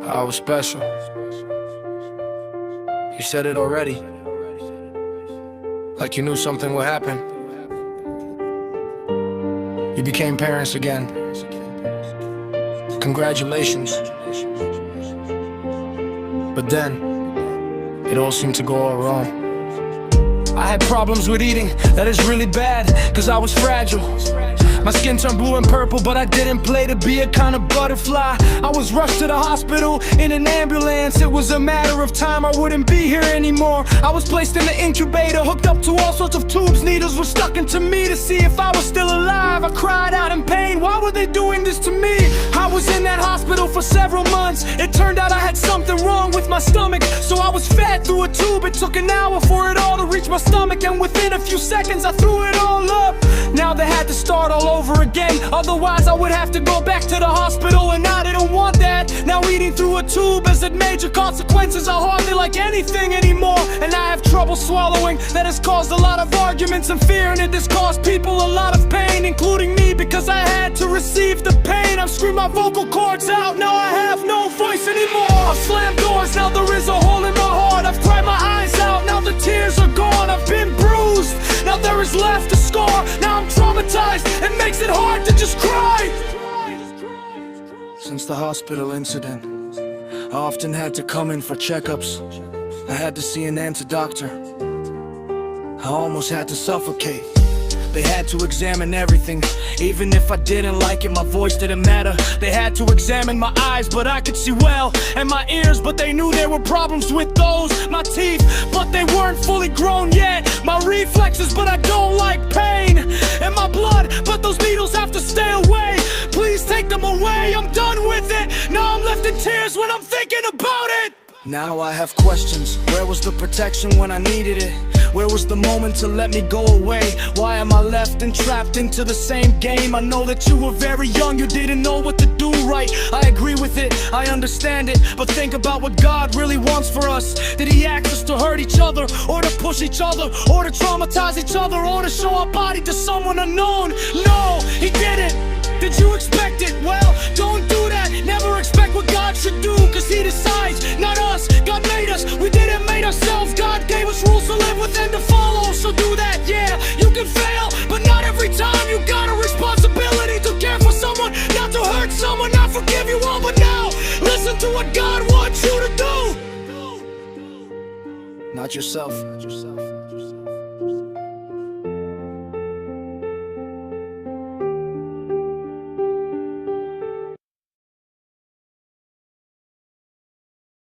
I was special. You said it already. Like you knew something would happen. You became parents again. Congratulations. But then, it all seemed to go all wrong. I had problems with eating, that is really bad, cause I was fragile. My skin turned blue and purple, but I didn't play to be a kind of butterfly. I was rushed to the hospital in an ambulance. It was a matter of time, I wouldn't be here anymore. I was placed in the incubator, hooked up to all sorts of tubes. Needles were stuck into me to see if I was still alive. I cried out in pain, why were they doing this to me? I was in that hospital for several months. It turned out I had something wrong with my stomach, so I was fed through a tube. It took an hour for it all to reach my stomach, and within a few seconds I threw it all up. Now they had to start all over again, otherwise I would have to go back to the hospital, and I didn't want that. Now eating through a tube has had major consequences. I hardly like anything anymore, and I have trouble swallowing. That has caused a lot of arguments and fear, and it has caused people a lot of pain, including me, because I had to receive the pain. I've screamed my vocal cords out, now I have no voice anymore. I've slammed doors, now there is a hole in my heart. I've cried my eyes out, now the tears are gone. I've been bruised, now there is left a scar. Now I'm traumatized, it makes it hard to just cry. Since the hospital incident, I often had to come in for checkups. I had to see an answer doctor. I almost had to suffocate. They had to examine everything. Even if I didn't like it, my voice didn't matter. They had to examine my eyes, but I could see well, and my ears, but they knew there were problems with those. My teeth, but they weren't fully grown yet. My reflexes, but I don't like pain. And my blood, but those needles have to stay away. Please take them away, I'm done with it. Now I'm left in tears when I'm thinking about it. Now I have questions. Where was the protection when I needed it? Where was the moment to let me go away? Why am I left and trapped into the same game? I know that you were very young, you didn't know what to do right. I agree with it, I understand it, but think about what God really wants for us. Did He ask us to hurt each other, or to push each other, or to traumatize each other, or to show our body to someone unknown? No, He didn't. Did you expect it? Well, don't do that. Never expect what God should do, cause He decides, not us. God made us, we didn't make ourselves. God gave us rules to live with and to follow, so do that. Yeah, you can fail, but not every time. You got a responsibility to care for someone, not to hurt someone, not forgive you all. But now, listen to what God wants you to do. Not yourself.